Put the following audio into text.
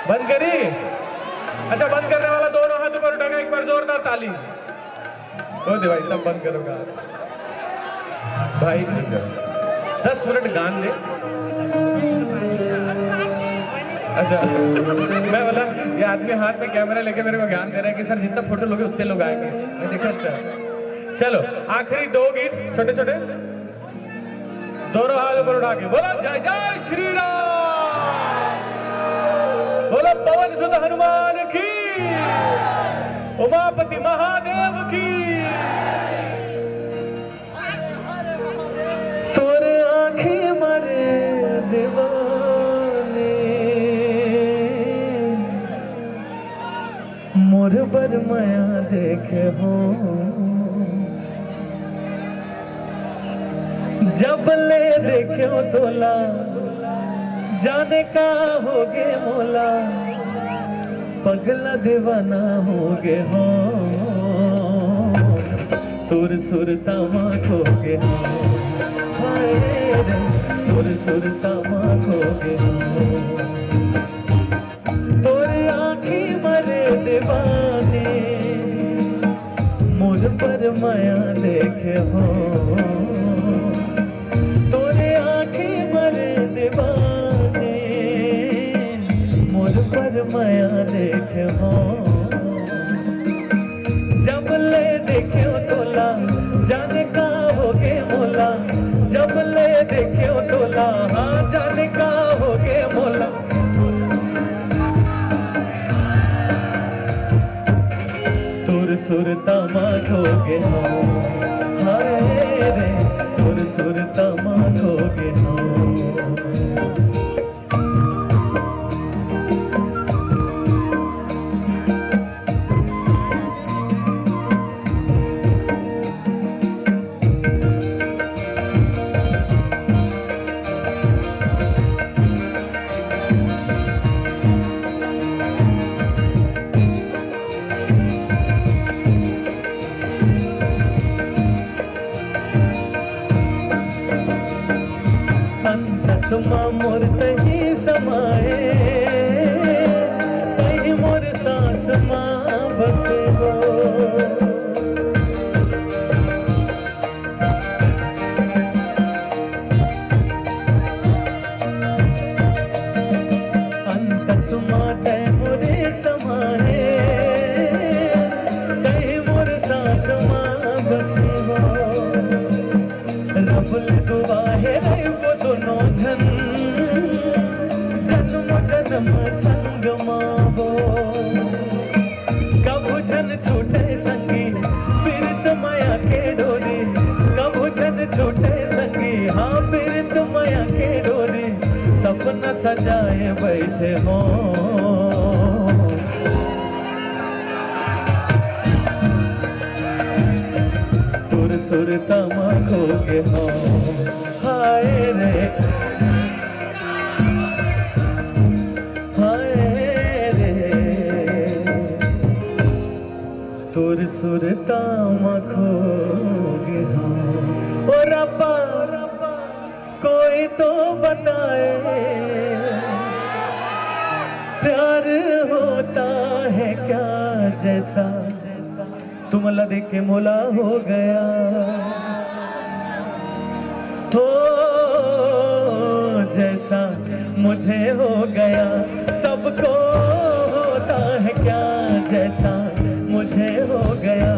बंद करी? अच्छा, बंद करने वाला दोनों हाथ ऊपर उठाकर एक बार जोरदार ताली। हो दे भाई, सब बंद करो गान भाई। 10 मिनट गान दे। अच्छा, मैं बोला ये आदमी हाथ में कैमरा लेके मेरे को ज्ञान दे रहा है कि सर जितना फोटो लोगे उतने लोग आएंगे। मैं देखा अच्छा। चलो आखिरी 2 गीत छोटे छोटे, दोनों हाथ ऊपर उठा के बोला जय जय श्री राम, बोला पवन सुत हनुमान की, उमापति महादेव की। तोरे आंखें मारे दीवाने, मोर बर माया देखे हो, जब ले देखे हो तोला, जाने का होगे मोला, पगला दीवाना होगे हो, तुर सुरता माँ खोगे हो, हाय रे तुर सुरता माँ खोगे हो, तोरे आँखी मरे दीवाने, मुझ पर माया देखे हो, तोरे आँखी मरे दीवाने, मुझ पर माया देखे हो, जब ले देखे हो तोला, जाने का होगे मोला, जब ले देखे हो तोला, हाँ जाने का होगे मोला, तुर सुरता माँ खोगे हो, हाय रे तुर सुरता माँ खोगे हो। सुमा मोर तही समाए, तही मोर सांस माँ बसे गो, अंत सुमा तय मोरे समाए, तही मोर सांस माँ बसे गो, रब ले दुआहे रे वो दोनों जन, जन्म जन्म संग मावो, कबू जन छूटे संगी पीरित माया के डोरी, कबू जन छूटे संगी हाँ पीरित माया के डोरी, सपना सजाए बैठे हो, तुर सुरता माँ खोगे हो, हाय रे हाय रे तुर सुरता माँ खोगे हो। ओ रब्बा कोई तो बताए, प्यार होता है क्या जैसा, तुम अल्लाह देख के मौला हो गया, हो जैसा मुझे हो गया, सबको होता है क्या जैसा मुझे हो गया।